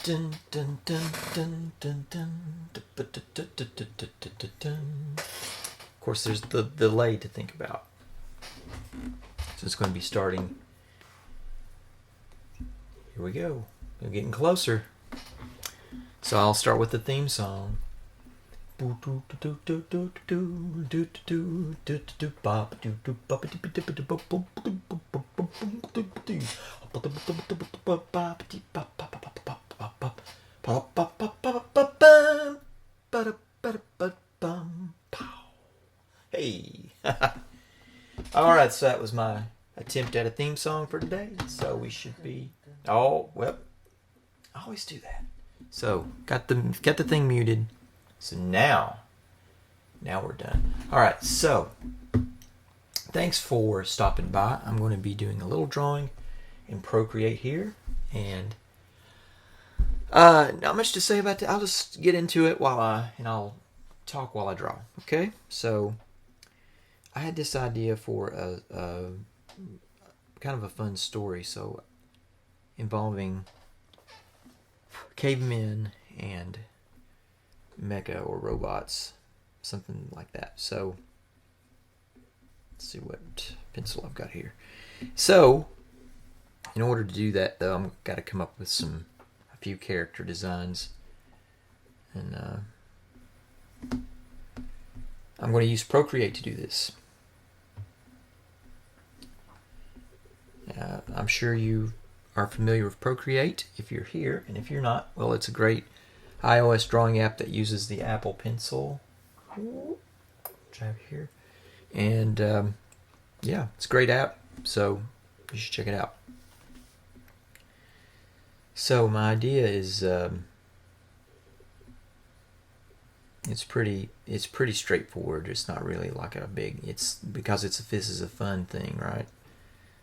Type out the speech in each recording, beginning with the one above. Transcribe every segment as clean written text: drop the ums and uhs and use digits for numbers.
Dun, dun, dun, dun, dun, dun, dun, dun, dun, dun, dun, dun, dun. Of course, there's the delay to think about. So it's going to be starting. Here we go. We're getting closer. So I'll start with the theme song. Hey. Alright, so that was my attempt at a theme song for today. So we should be. Oh, well. I always do that. So, got the thing muted. So now we're done. Alright, so thanks for stopping by. I'm going to be doing a little drawing in Procreate here. And not much to say about that. I'll just get into it and I'll talk while I draw. Okay? So I had this idea for a kind of a fun story, so involving cavemen and mecha or robots, something like that. So let's see what pencil I've got here. So in order to do that, though, I've got to come up with a few character designs, and I'm going to use Procreate to do this. I'm sure you are familiar with Procreate if you're here, and if you're not, well, it's a great iOS drawing app that uses the Apple Pencil, which I have here, and yeah, it's a great app, so you should check it out. So my idea is it's pretty straightforward. It's not really like a big. It's because this is a fun thing, right?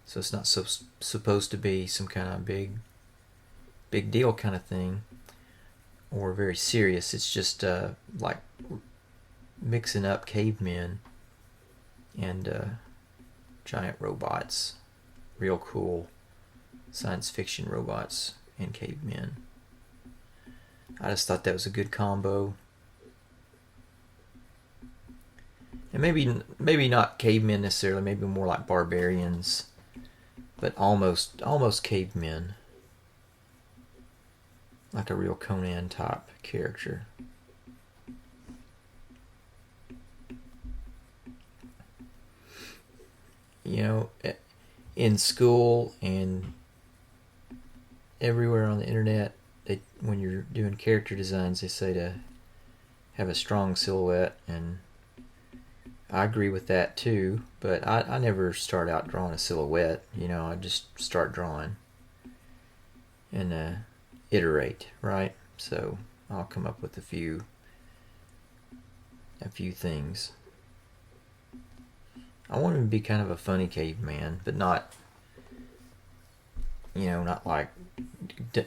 So it's not supposed to be some kind of big deal kind of thing, or very serious. It's just like mixing up cavemen and giant robots, real cool science fiction robots and cavemen. I just thought that was a good combo. And maybe not cavemen necessarily, maybe more like barbarians, but almost cavemen, like a real Conan type character. You know, in school and everywhere on the internet, when you're doing character designs, they say to have a strong silhouette, and I agree with that too, but I never start out drawing a silhouette. I just start drawing and iterate, right? So I'll come up with a few things. I want him to be kind of a funny caveman, but not like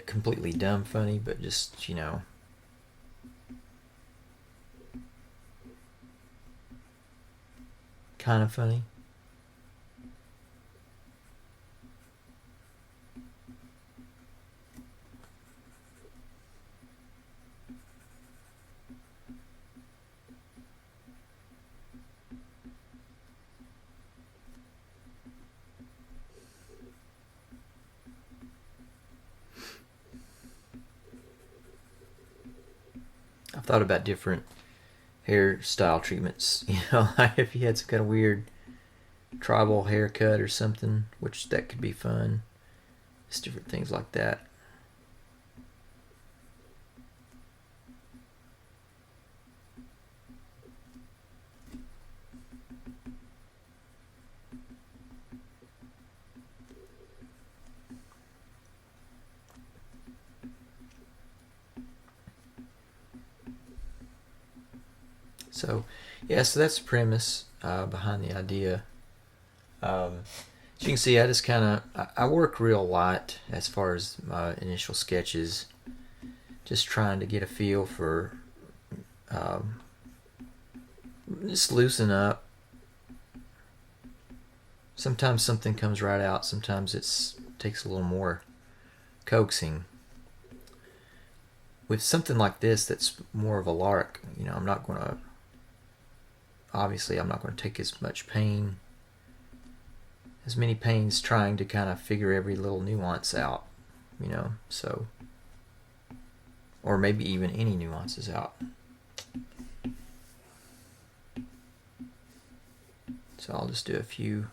completely dumb funny, but just kind of funny. I've thought about different hairstyle treatments. If he had some kind of weird tribal haircut or something, which that could be fun. Just different things like that. So, yeah, so that's the premise behind the idea. As you can see, I just kind of I work real light as far as my initial sketches, just trying to get a feel for just loosen up. Sometimes something comes right out. Sometimes it takes a little more coaxing. with something like this that's more of a lark, you know, I'm not going to take as many pains trying to kind of figure every little nuance out, you know, so, or maybe even any nuances out. So I'll just do a few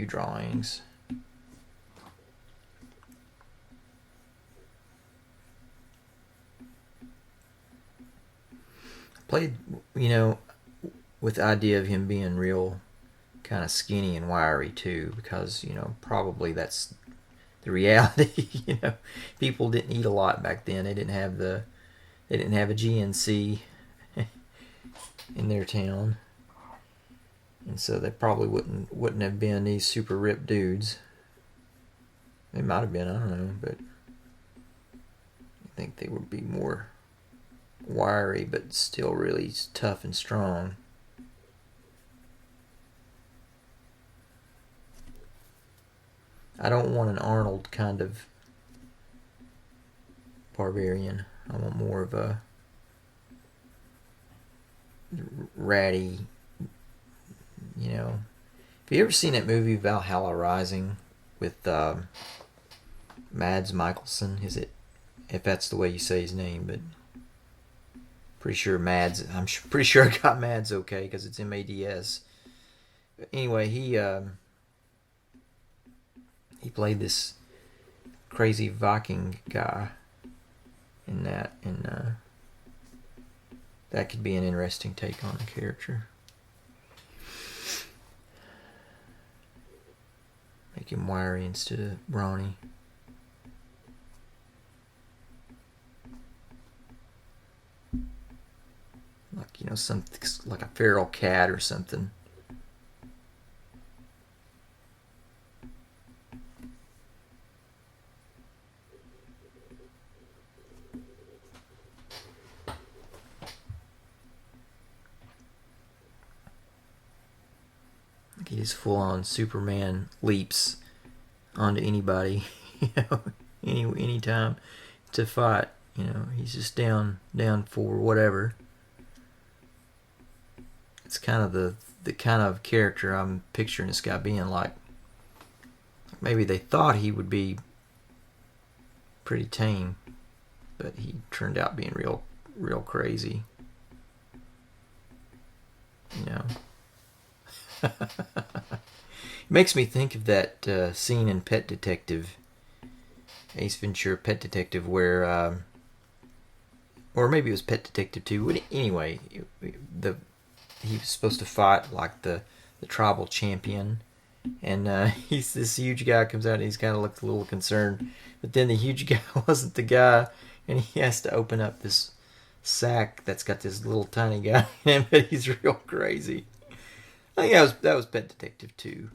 drawings. Played, you know, with the idea of him being real kind of skinny and wiry too, because, you know, probably that's the reality. You know, people didn't eat a lot back then. They didn't have a GNC in their town, and so they probably wouldn't have been these super ripped dudes. They might have been, I don't know, but I think they would be more wiry but still really tough and strong. I don't want an Arnold kind of barbarian. I want more of a ratty, you know. Have you ever seen that movie Valhalla Rising with Mads Mikkelsen? Is it, if that's the way you say his name, but pretty sure Mads. I'm pretty sure I got Mads okay because it's MADS. But anyway, he played this crazy Viking guy in that, and that could be an interesting take on a character. Make him wiry instead of brawny. Like, you know, something like a feral cat or something. He just full on Superman leaps onto anybody, you know, any time to fight. You know, he's just down for whatever. It's kind of the kind of character I'm picturing this guy being like. Maybe they thought he would be pretty tame, but he turned out being real crazy. You know. It makes me think of that scene in Pet Detective, Ace Ventura Pet Detective, where, or maybe it was Pet Detective 2. Anyway, he was supposed to fight like the tribal champion, and he's this huge guy comes out and he's kind of looks a little concerned, but then the huge guy wasn't the guy, and he has to open up this sack that's got this little tiny guy in it, but he's real crazy. I think that was Pet Detective 2.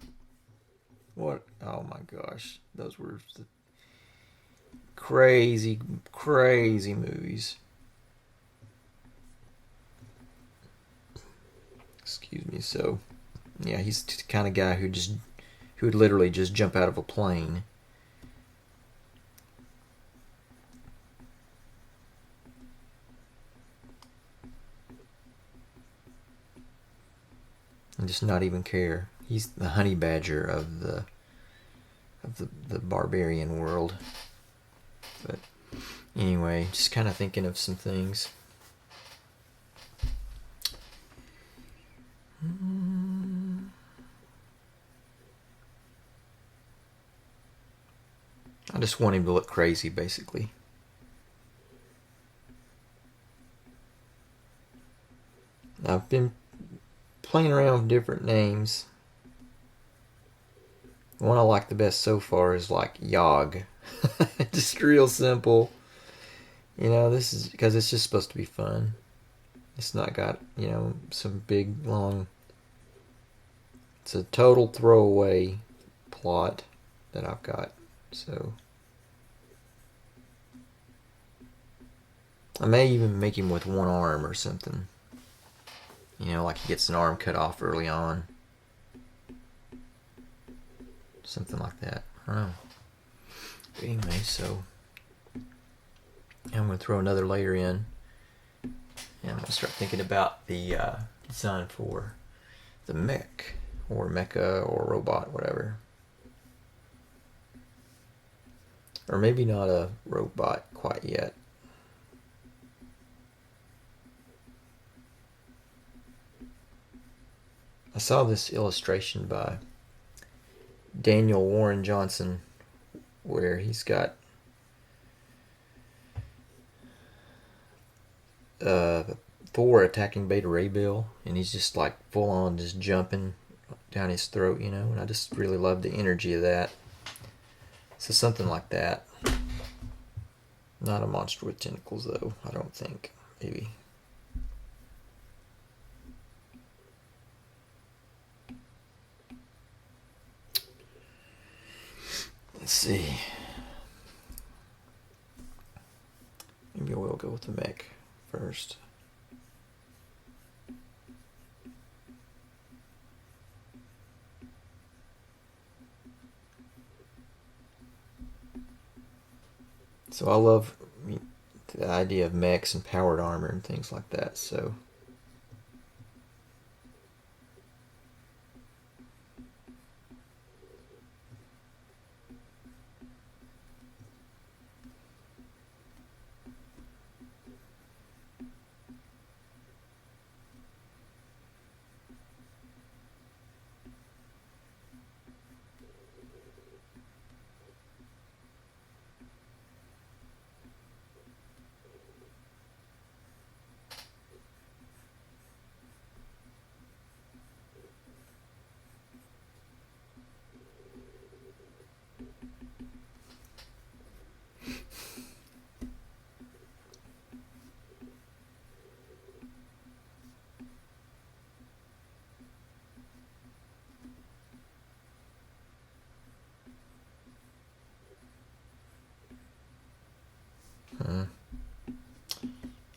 What? Oh my gosh. Those were crazy movies. Excuse me. So, yeah, he's the kind of guy who would literally just jump out of a plane. And just not even care. He's the honey badger of the barbarian world. But anyway, just kind of thinking of some things. I just want him to look crazy, basically. I've been playing around with different names. The one I like the best so far is like Yog. Just real simple. You know, this is because it's just supposed to be fun. It's not got, you know, some big long. It's a total throwaway plot that I've got. So I may even make him with one arm or something. You know, like he gets an arm cut off early on. Something like that. I don't know. But anyway, so I'm going to throw another layer in, and I'm going to start thinking about the design for the mech, or mecha, or robot, whatever. Or maybe not a robot quite yet. I saw this illustration by Daniel Warren Johnson where he's got Thor attacking Beta Ray Bill, and he's just like full on just jumping down his throat, you know, and I just really love the energy of that. So something like that. Not a monster with tentacles though, I don't think. Maybe. Let's see. Maybe we'll go with the mech first. So I love the idea of mechs and powered armor and things like that, so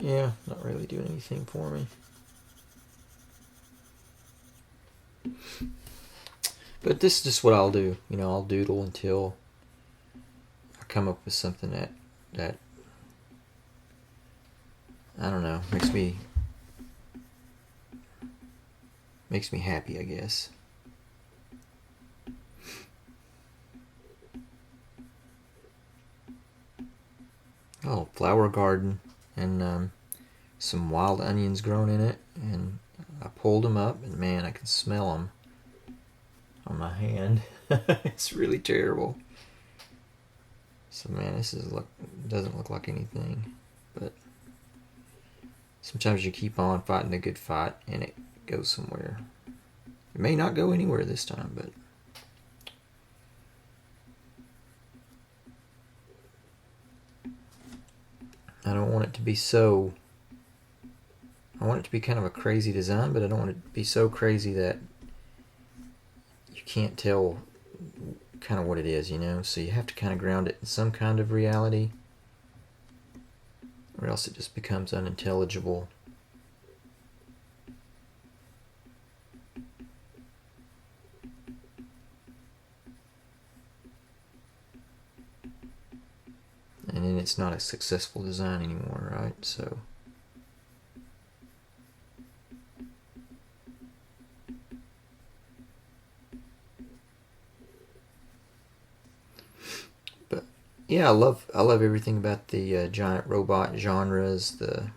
yeah, not really doing anything for me. But this is just what I'll do. You know, I'll doodle until I come up with something that I don't know, makes me happy, I guess. Oh, flower garden, and some wild onions grown in it, and I pulled them up, and man, I can smell them on my hand. It's really terrible. So man, this doesn't look like anything, but sometimes you keep on fighting a good fight and it goes somewhere. It may not go anywhere this time, but I don't want it to be so. I want it to be kind of a crazy design, but I don't want it to be so crazy that you can't tell kind of what it is, you know? So you have to kind of ground it in some kind of reality, or else it just becomes unintelligible. And then it's not a successful design anymore, right? So yeah, I love everything about the giant robot genres, the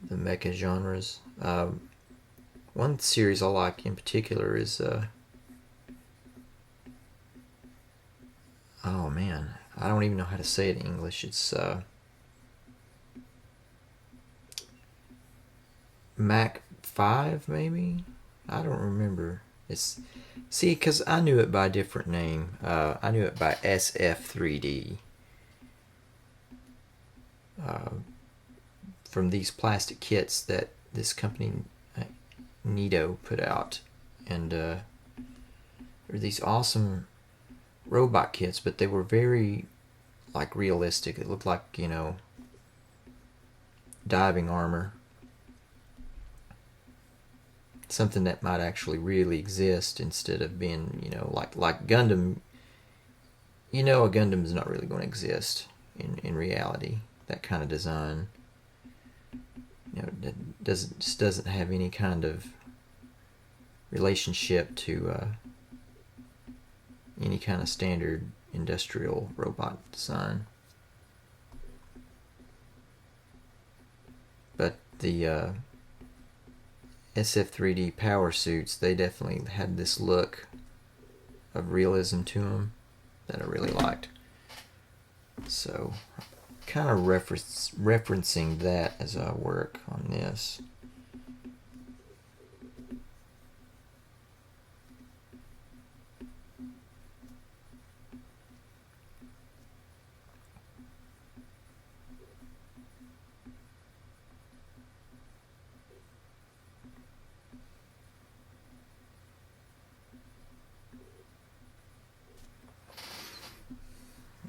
mecha genres. One series I like in particular is oh man, I don't even know how to say it in English. It's Mac 5 maybe. I don't remember. It's see, because I knew it by a different name. I knew it by SF3D. From these plastic kits that this company Nito put out, and they're these awesome robot kits, but they were very like realistic. It looked like, you know, diving armor, something that might actually really exist instead of being, you know, like Gundam. You know, a Gundam is not really going to exist in reality. That kind of design, that doesn't have any kind of relationship to any kind of standard industrial robot design. But the SF3D power suits, they definitely had this look of realism to them that I really liked. So kind of referencing that as I work on this.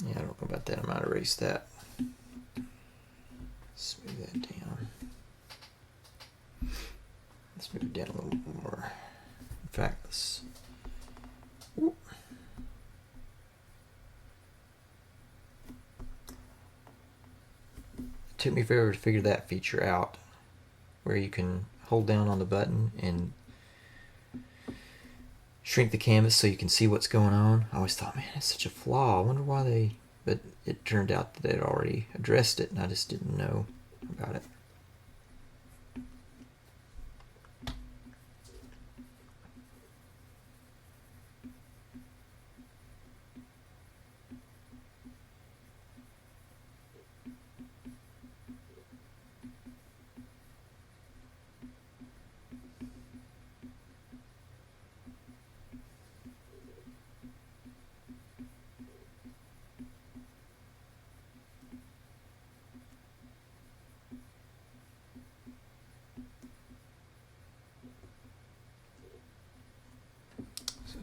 Yeah, I don't know about that. I might erase that. Let's move that down. Let's move it down a little more. In fact, let's... Whoop. It took me forever to figure that feature out, where you can hold down on the button and shrink the canvas so you can see what's going on. I always thought, man, that's such a flaw. I wonder why they... But it turned out that they'd already addressed it, and I just didn't know about it.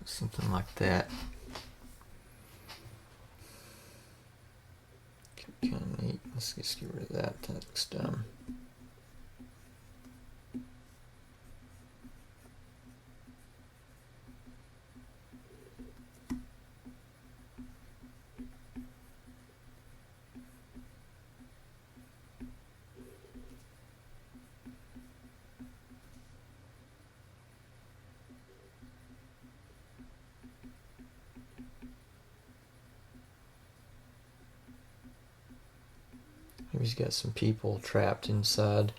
Something like that. Kind of neat. Let's just get rid of that. That looks dumb. Maybe he's got some people trapped inside.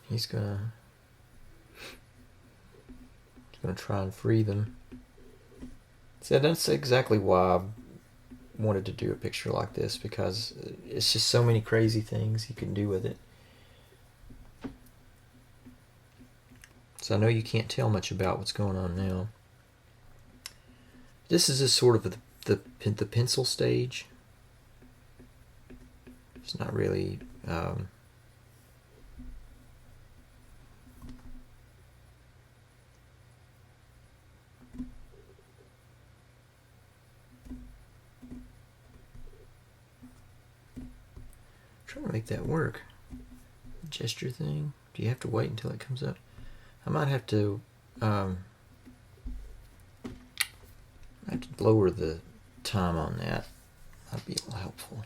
He's gonna try and free them. So that's exactly why I wanted to do a picture like this, because it's just so many crazy things you can do with it. So I know you can't tell much about what's going on now. This is just sort of the pencil stage. It's not really trying to make that work. Gesture thing. Do you have to wait until it comes up? I might have to lower the time on that. That'd be a little helpful.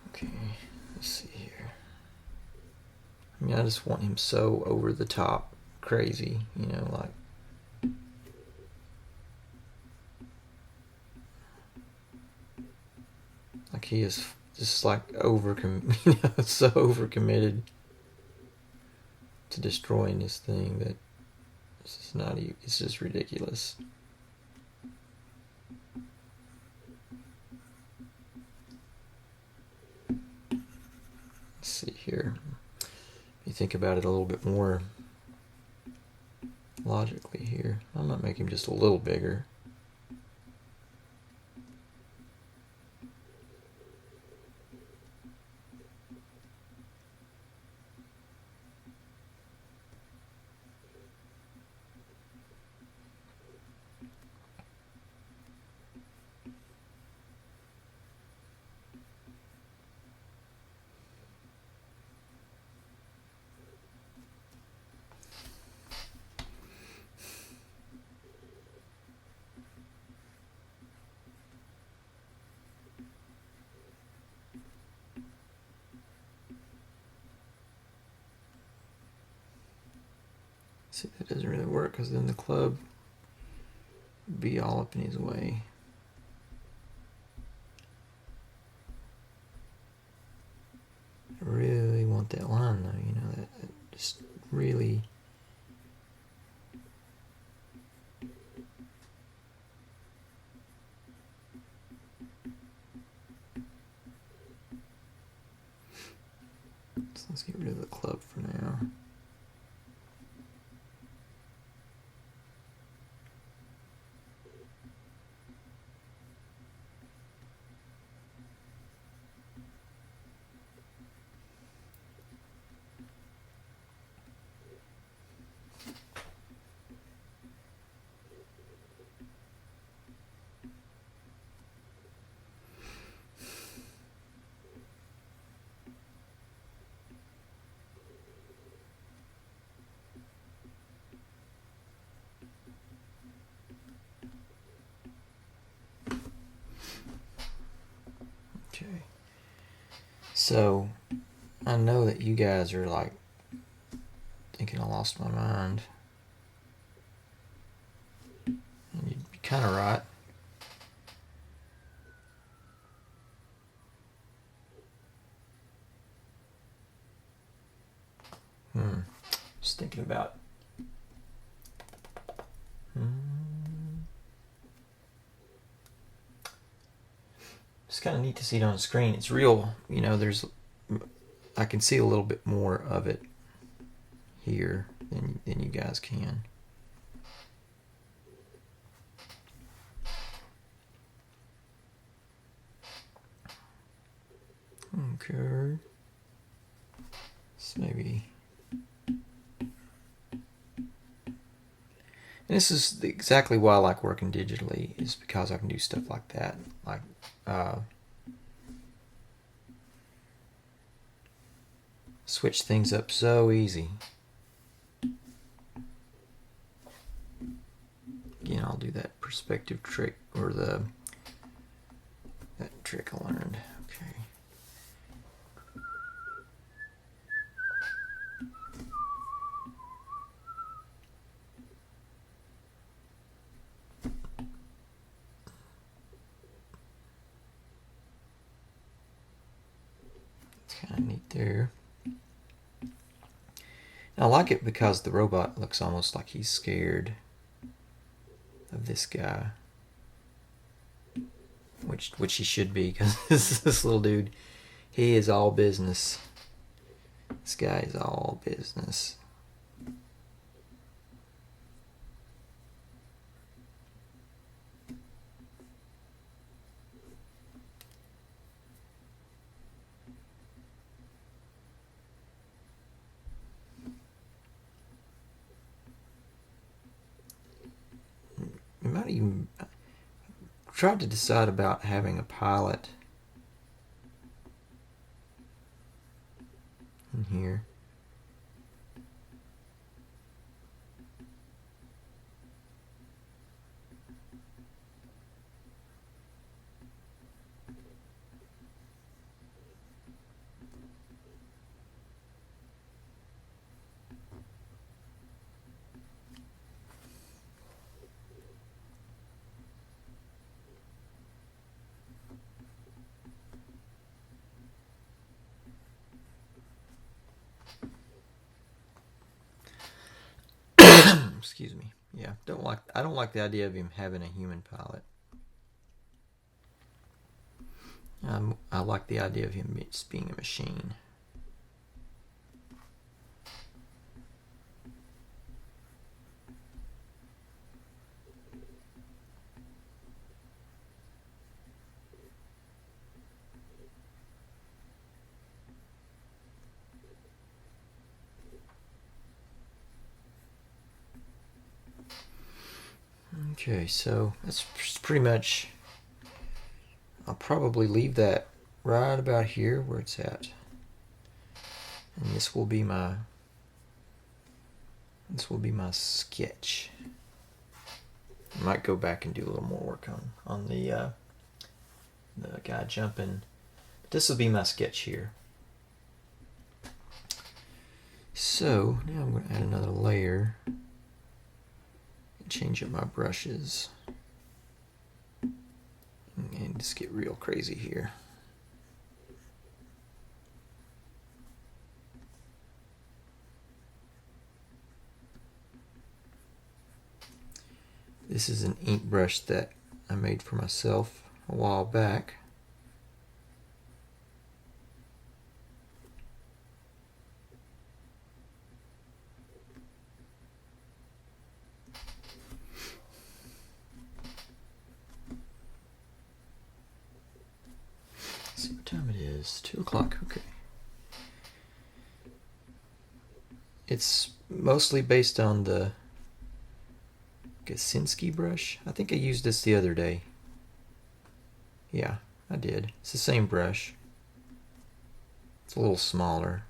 Okay, let's see here. I mean, I just want him so over the top crazy, you know, like he is just like so overcommitted to destroying this thing that it's just ridiculous. Let's see here. You think about it a little bit more logically here. I might make him just a little bigger. See, that doesn't really work because then the club would be all up in his way. I really want that line though, you know, that just really. So let's get rid of the club for now. Okay. So I know that you guys are like thinking I lost my mind. And you'd be kind of right. Just thinking about. It's kind of neat to see it on the screen. It's real, you know. I can see a little bit more of it here than you guys can. Okay. So maybe. And this is exactly why I like working digitally, is because I can do stuff like that. Like, switch things up so easy. Again, I'll do that perspective trick, or that trick I learned. Okay. It's kind of neat there. I like it because the robot looks almost like he's scared of this guy, which he should be, because this little dude, he is all business. This guy is all business. You might even tried to decide about having a pilot in here. Excuse me. Yeah, I don't like the idea of him having a human pilot. I like the idea of him just being a machine. Okay, so that's pretty much. I'll probably leave that right about here where it's at, and this will be my sketch. I might go back and do a little more work on the guy jumping. But this will be my sketch here. So now I'm going to add another layer. change up my brushes and just get real crazy here. This is an ink brush that I made for myself a while back. Let's see what time it is. 2 o'clock. Okay. It's mostly based on the Gasinski brush. I think I used this the other day. Yeah, I did. It's the same brush. It's a little smaller.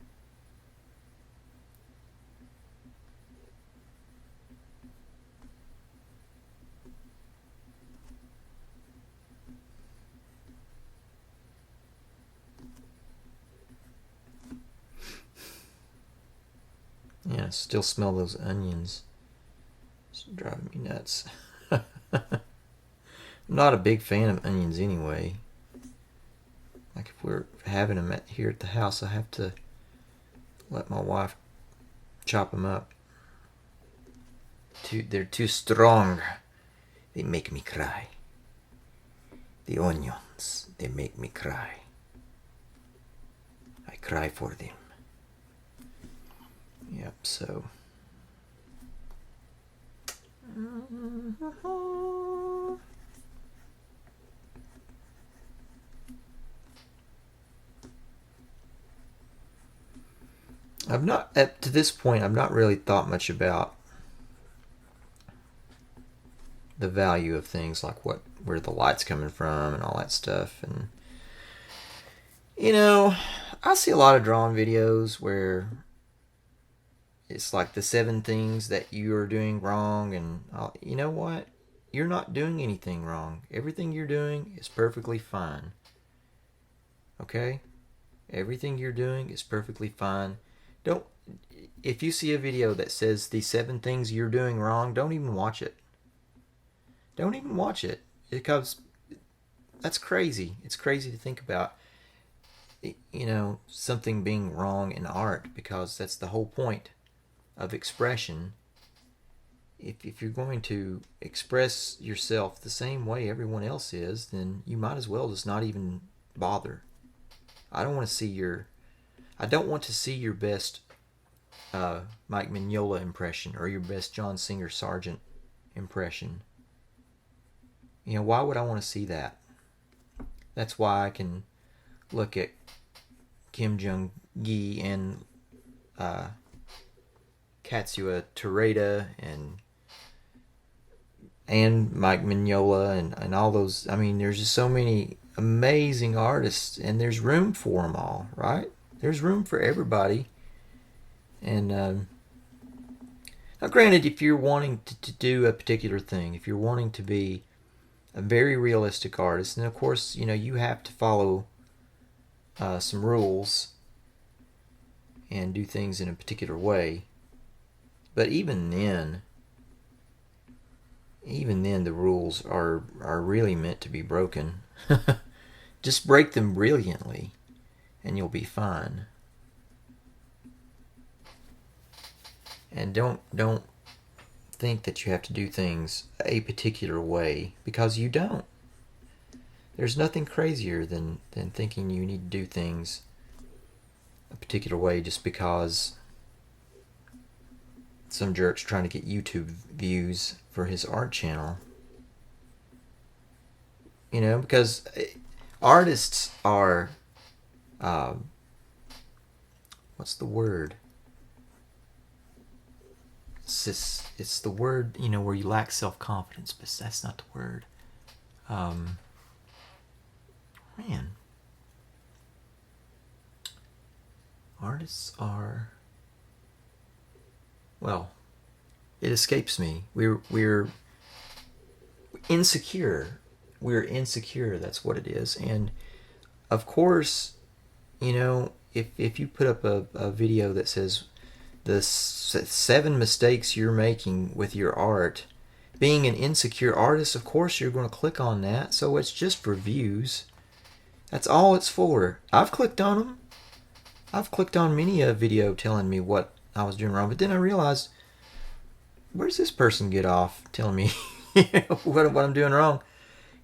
Yeah, still smell those onions. It's driving me nuts. I'm not a big fan of onions anyway. Like if we're having them here at the house, I have to let my wife chop them up. They're too strong. They make me cry. The onions, they make me cry. I cry for them. Yep, so. To this point, I've not really thought much about the value of things, like where the light's coming from and all that stuff. And you know, I see a lot of drawing videos where it's like the 7 things that you are doing wrong, and you know what? You're not doing anything wrong. Everything you're doing is perfectly fine. Okay? Everything you're doing is perfectly fine. If you see a video that says the 7 things you're doing wrong, don't even watch it. Don't even watch it, because that's crazy. It's crazy to think about, you know, something being wrong in art, because that's the whole point of expression. If you're going to express yourself the same way everyone else is, then you might as well just not even bother. I don't want to see your best Mike Mignola impression or your best John Singer Sargent impression. You know, why would I want to see that? That's why I can look at Kim Jong-gi and Katsuya Terada and Mike Mignola and all those. I mean, there's just so many amazing artists, and there's room for them all, right? There's room for everybody. And now, granted, if you're wanting to do a particular thing, if you're wanting to be a very realistic artist, then of course, you know, you have to follow some rules and do things in a particular way. But even then the rules are really meant to be broken. Just break them brilliantly and you'll be fine. And don't think that you have to do things a particular way, because you don't. There's nothing crazier than thinking you need to do things a particular way just because some jerk's trying to get YouTube views for his art channel. You know, because artists are what's the word? It's the word, you know, where you lack self-confidence, but that's not the word. Man. Artists are, well, it escapes me. We're insecure. We're insecure, that's what it is. And of course, you know, if you put up a video that says the 7 mistakes you're making with your art, being an insecure artist, of course you're going to click on that. So it's just for views. That's all it's for. I've clicked on them. I've clicked on many a video telling me what I was doing wrong, but then I realized, where's this person get off telling me what I'm doing wrong?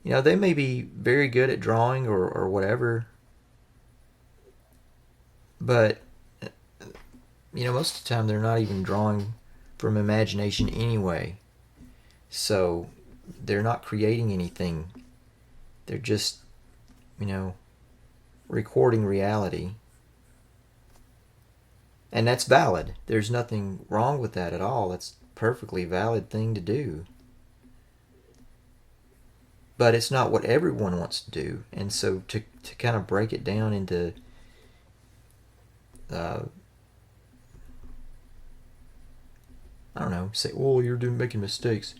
They may be very good at drawing or whatever, but most of the time they're not even drawing from imagination anyway. So they're not creating anything. They're just, recording reality. And that's valid. There's nothing wrong with that at all. That's a perfectly valid thing to do. But it's not what everyone wants to do. And so to kind of break it down into I don't know, say, well, you're making mistakes.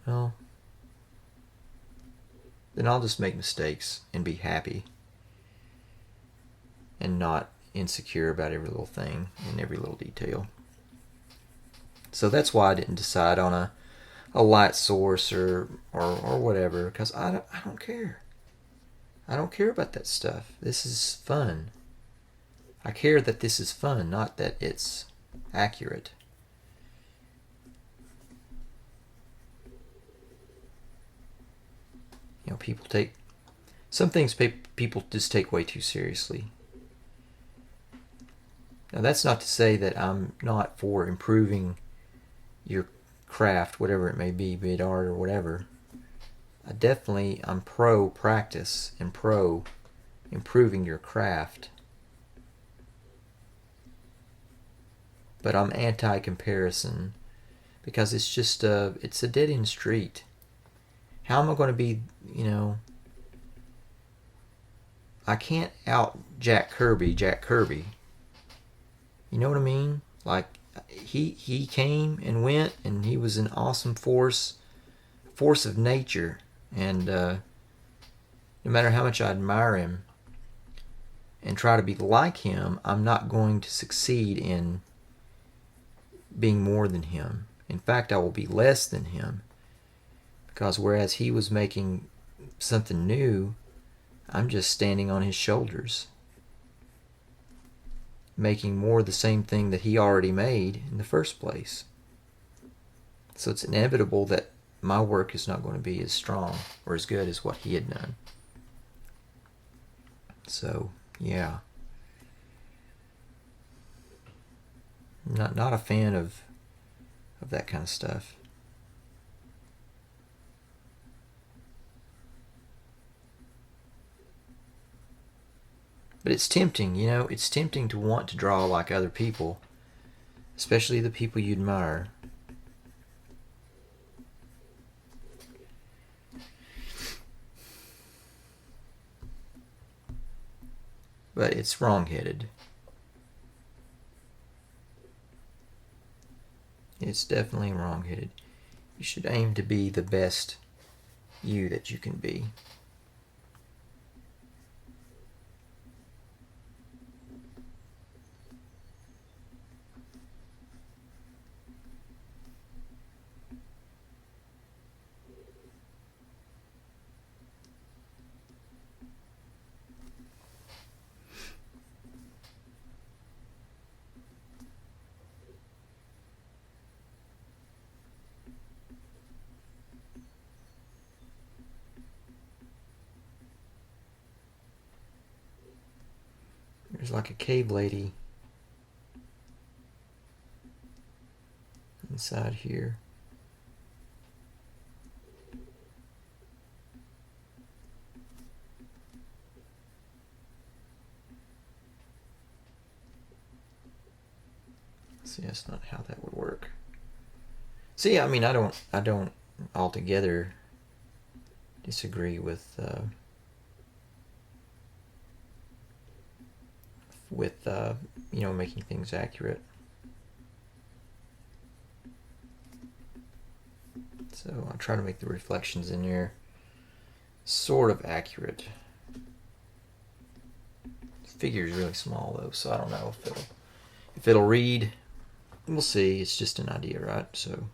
Well, then I'll just make mistakes and be happy and not insecure about every little thing and every little detail. So that's why I didn't decide on a light source or whatever, because I don't care. I don't care about that stuff. This is fun. I care that this is fun, not that it's accurate. People take some things people just take way too seriously. Now that's not to say that I'm not for improving your craft, whatever it may be it art or whatever. I'm pro practice and pro improving your craft. But I'm anti comparison because it's just it's a dead end street. How am I going to be, I can't out Jack Kirby. You know what I mean? Like, he came and went, and he was an awesome force of nature. And no matter how much I admire him and try to be like him, I'm not going to succeed in being more than him. In fact, I will be less than him. Because whereas he was making something new, I'm just standing on his shoulders, making more the same thing that he already made in the first place. So it's inevitable that my work is not going to be as strong or as good as what he had done. So, yeah. I'm not a fan of that kind of stuff. But it's tempting, it's tempting to want to draw like other people, especially the people you admire. But it's wrong-headed. It's definitely wrong-headed. You should aim to be the best you that you can be. There's like a cave lady inside here. See, that's not how that would work. See, I mean, I don't altogether disagree with making things accurate. So I try to make the reflections in here sort of accurate. The figure is really small though, so I don't know if it'll read. We'll see. It's just an idea, right? So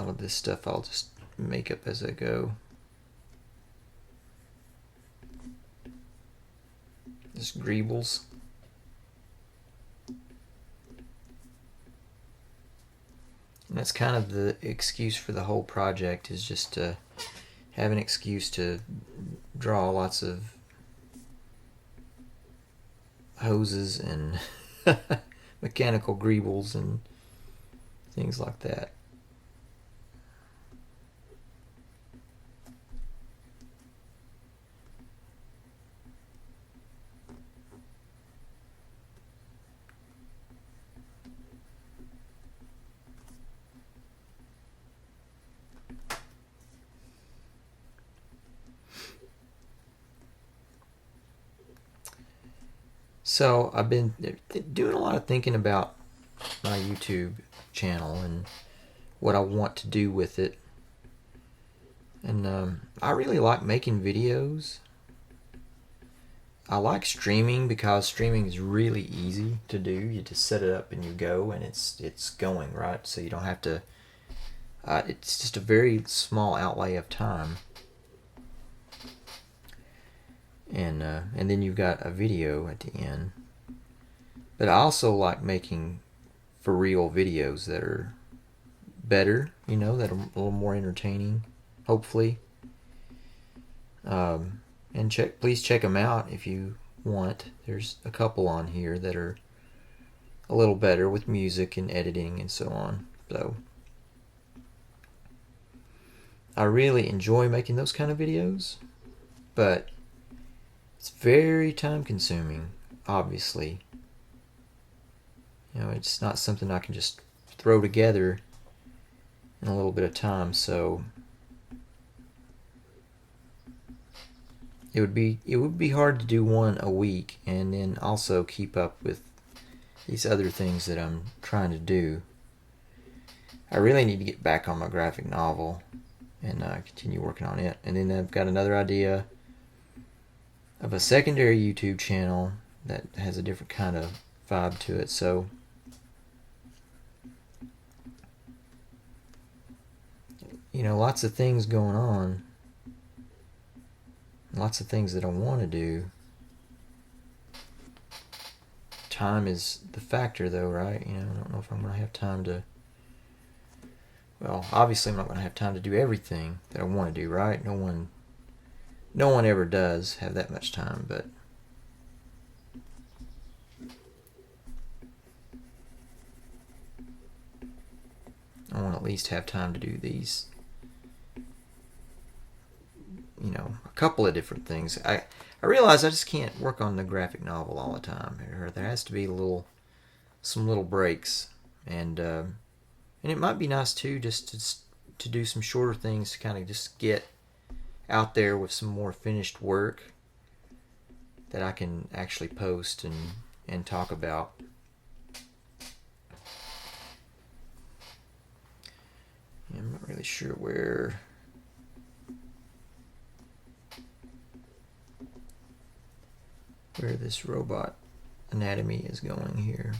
lot of this stuff I'll just make up as I go. Just greebles. And that's kind of the excuse for the whole project, is just to have an excuse to draw lots of hoses and mechanical greebles and things like that. So I've been doing a lot of thinking about my YouTube channel and what I want to do with it. And I really like making videos. I like streaming because streaming is really easy to do. You just set it up and you go, and it's going, right? So you don't have to. It's just a very small outlay of time. And then you've got a video at the end. But I also like making for real videos that are better, that are a little more entertaining, hopefully. And please check them out if you want. There's a couple on here that are a little better with music and editing and so on. So I really enjoy making those kind of videos, but it's very time consuming, obviously. It's not something I can just throw together in a little bit of time, so it would be hard to do one a week and then also keep up with these other things that I'm trying to do. I really need to get back on my graphic novel and continue working on it. And then I've got another idea of a secondary YouTube channel that has a different kind of vibe to it. So lots of things going on, lots of things that I want to do. Time is the factor, though, right? I don't know if I'm going to have time to. Well, obviously I'm not going to have time to do everything that I want to do, right? No one ever does have that much time, but I want to at least have time to do these, a couple of different things. I realize I just can't work on the graphic novel all the time. There has to be some little breaks, and it might be nice too just to do some shorter things to kind of just get out there with some more finished work that I can actually post and talk about. I'm not really sure where this robot anatomy is going here.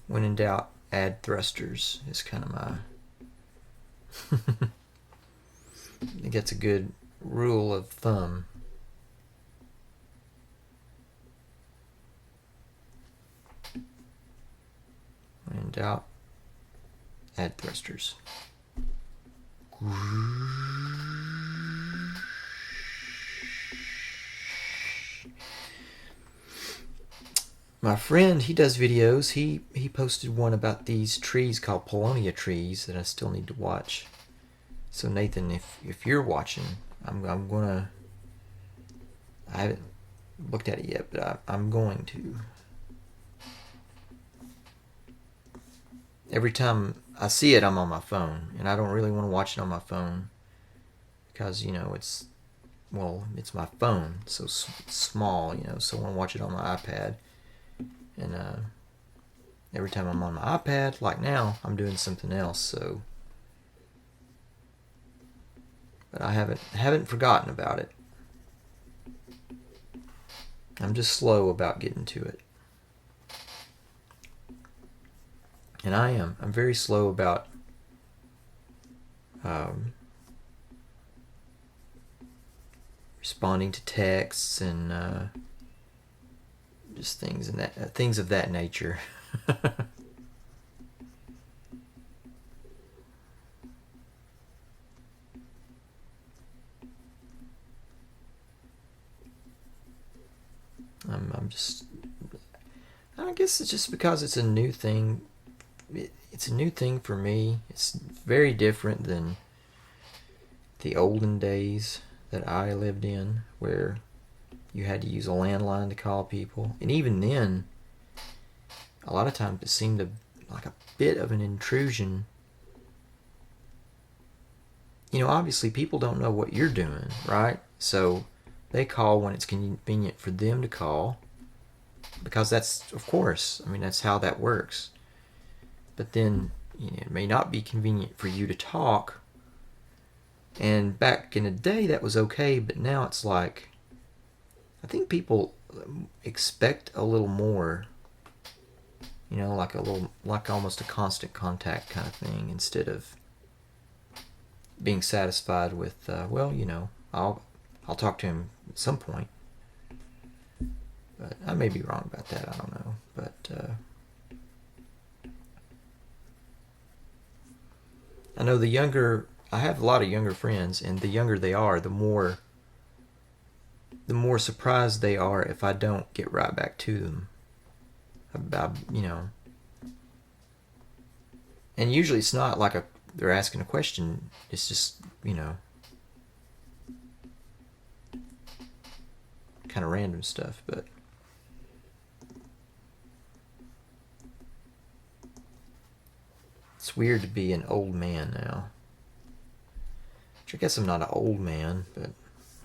When in doubt, add thrusters is kind of my I think that's a good rule of thumb. When in doubt, add thrusters. My friend, he does videos. He posted one about these trees called Paulownia trees that I still need to watch. So Nathan, if you're watching, I'm gonna. I haven't looked at it yet, but I'm going to. Every time I see it, I'm on my phone, and I don't really want to watch it on my phone because it's my phone, so it's small, so I want to watch it on my iPad. And every time I'm on my iPad, like now, I'm doing something else. So, but I haven't forgotten about it. I'm just slow about getting to it. And I'm very slow about responding to texts and just things of that nature. I'm just. I guess it's just because it's a new thing. It's a new thing for me. It's very different than the olden days that I lived in, where you had to use a landline to call people, and even then, a lot of times it seemed like a bit of an intrusion. Obviously people don't know what you're doing, right? So they call when it's convenient for them to call, because that's, of course, that's how that works. But then it may not be convenient for you to talk. And back in the day that was okay, but now it's like, I think people expect a little more, like almost a constant contact kind of thing, instead of being satisfied with, I'll talk to him at some point. But I may be wrong about that. I don't know. But I know I have a lot of younger friends, and the younger they are, the more surprised they are if I don't get right back to them about, and usually it's not like they're asking a question. It's just, kind of random stuff. But it's weird to be an old man now. Which I guess I'm not an old man, but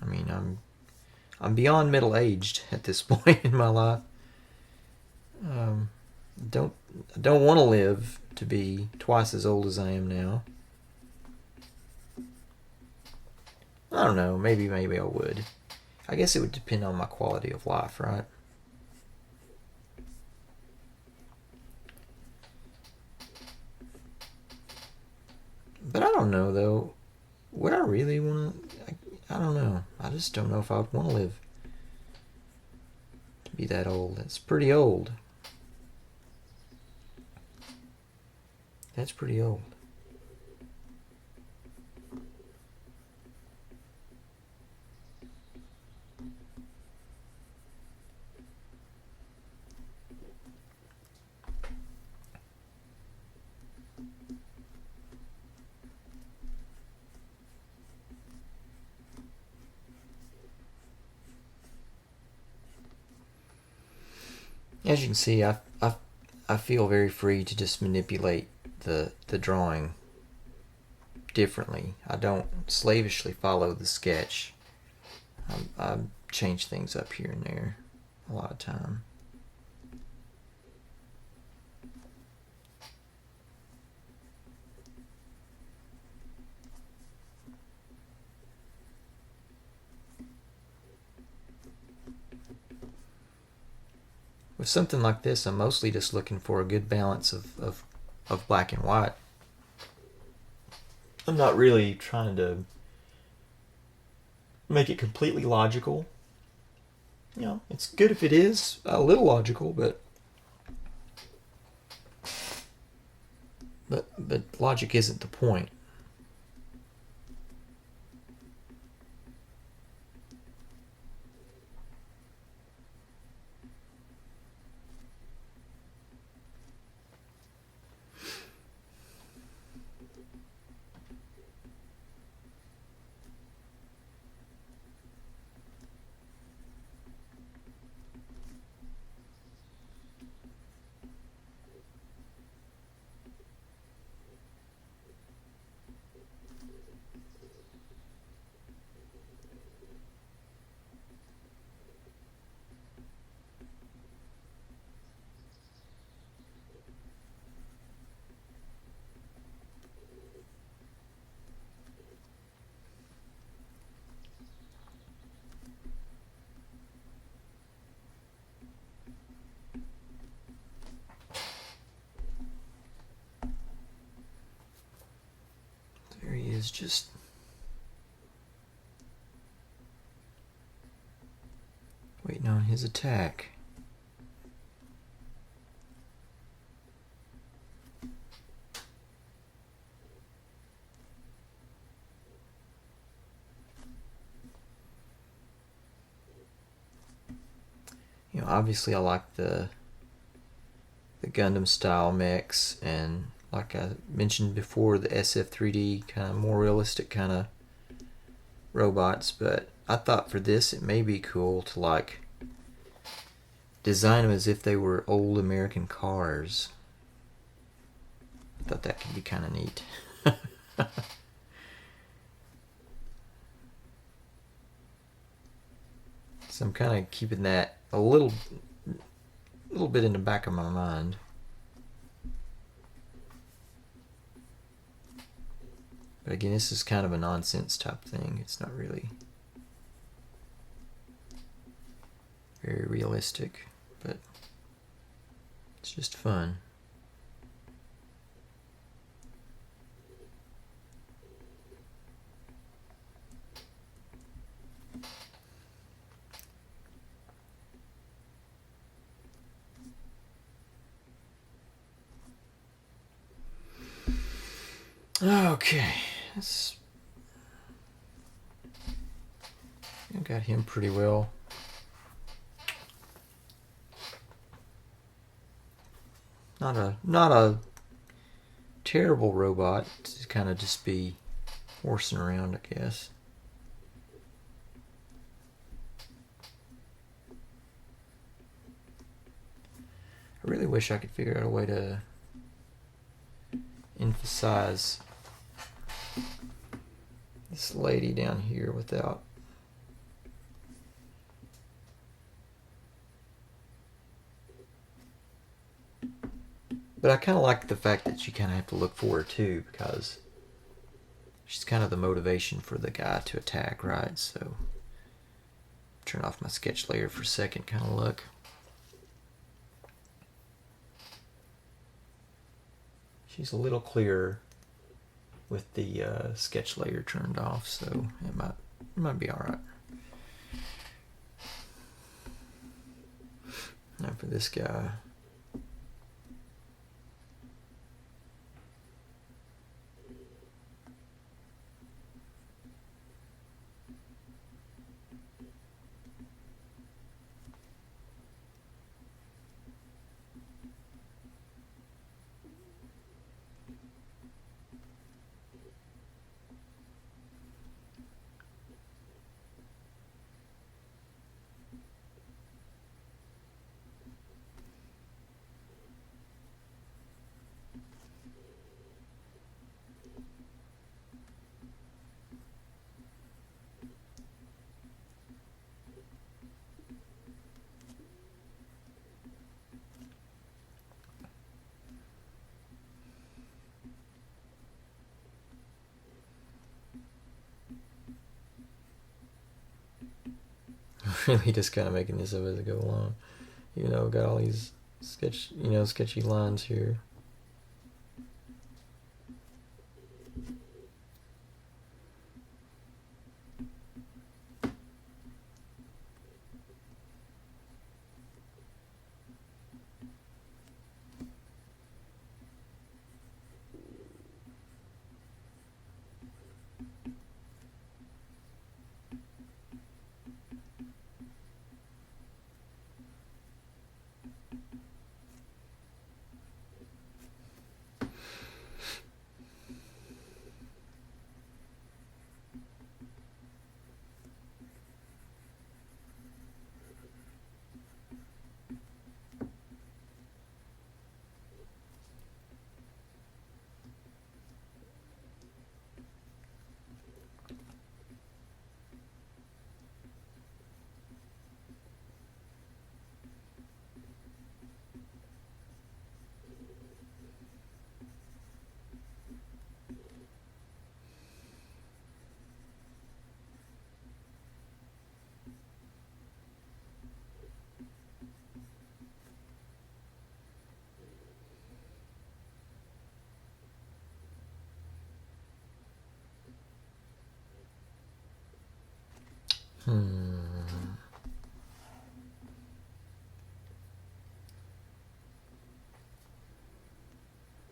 I'm beyond middle aged at this point in my life. I don't want to live to be twice as old as I am now. I don't know. Maybe I would. I guess it would depend on my quality of life, right? But I don't know, though. Would I really want to? I don't know. I just don't know if I would want to live to be that old. It's pretty old. That's pretty old. As you can see, I feel very free to just manipulate the drawing differently. I don't slavishly follow the sketch. I change things up here and there a lot of time. With something like this, I'm mostly just looking for a good balance of black and white. I'm not really trying to make it completely logical. It's good if it is a little logical, but logic isn't the point. is just waiting on his attack. You know, obviously I like the Gundam style mechs, and like I mentioned before, the SF3D kind of more realistic kind of robots, but I thought for this it may be cool to like design them as if they were old American cars. I thought that could be kind of neat. So I'm kind of keeping that a little bit in the back of my mind. But again, this is kind of a nonsense type thing. It's not really very realistic, but it's just fun. Okay, I got him pretty well. Not a terrible robot to kind of just be horsing around, I guess. I really wish I could figure out a way to emphasize this lady down here without but I kind of like the fact that you kind of have to look for her too, because she's kind of the motivation for the guy to attack, right? So turn off my sketch layer for a second, kind of look. She's a little clearer with the sketch layer turned off, so it might be all right. Now for this guy. Really just kind of making this up as I go along. You know, got all these sketchy lines here.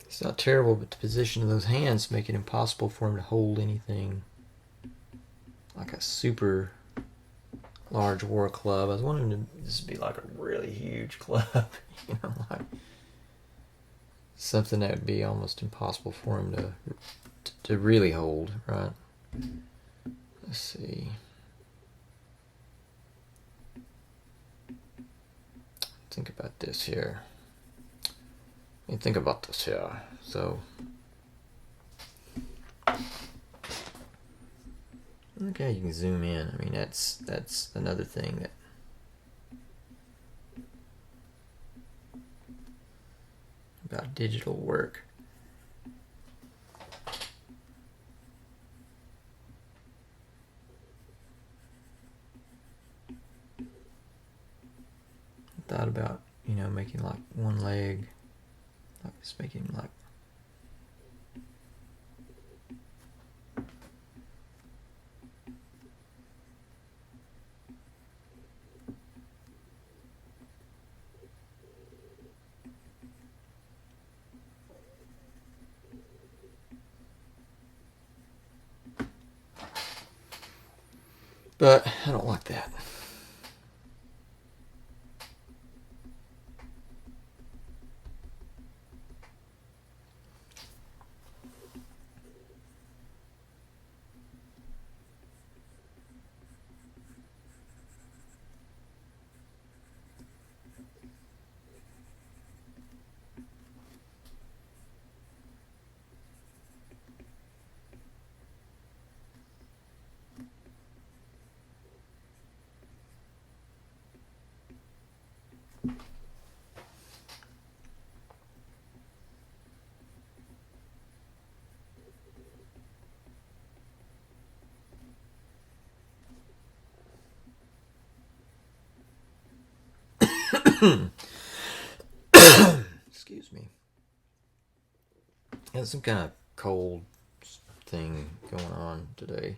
It's not terrible, but the position of those hands make it impossible for him to hold anything like a super large war club. I was wondering if this would be like a really huge club, like something that would be almost impossible for him to really hold, right? Let's see. Think about this here. So, okay, you can zoom in. I mean, that's another thing that about digital work. I thought about, making like one leg, like just making like but I don't like that. Excuse me. There's some kind of cold thing going on today.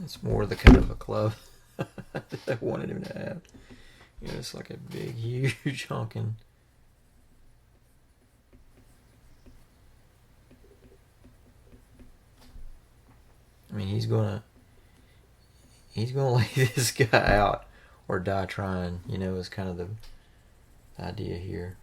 It's more the kind of a club that I wanted him to have. It's like a big, huge honking. I mean, he's gonna lay this guy out or die trying. Is kind of the idea here.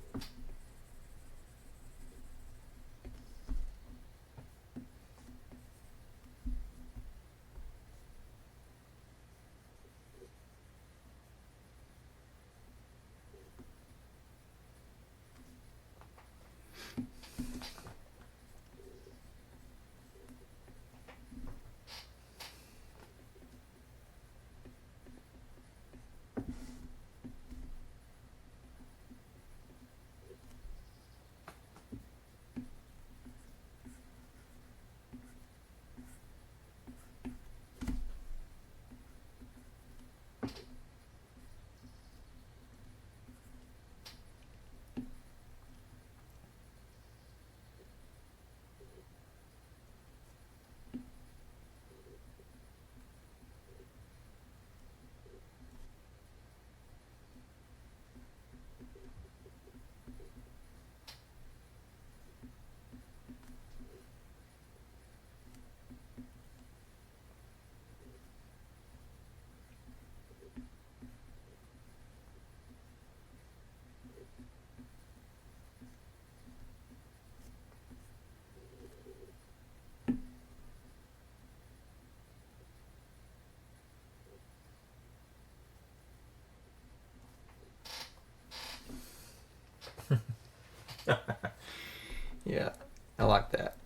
Yeah, I like that.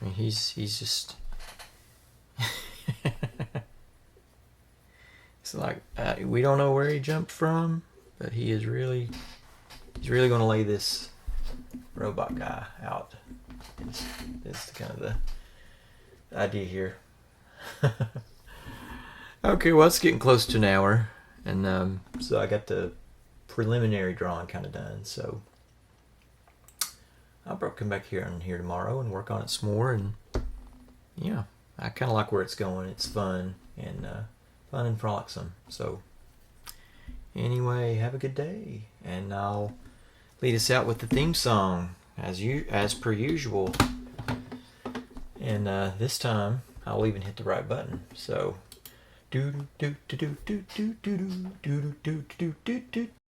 I mean, he's just It's like we don't know where he jumped from, but he's really going to lay this robot guy out. It's kind of the idea here. Okay, well, it's getting close to an hour, and so I got the preliminary drawing kind of done. So I'll probably come back here tomorrow and work on it some more. And yeah, I kind of like where it's going. It's fun and frolicsome. So anyway, have a good day, and I'll lead us out with the theme song as per usual. And this time I'll even hit the right button. So do do do do do do do do do do do do do.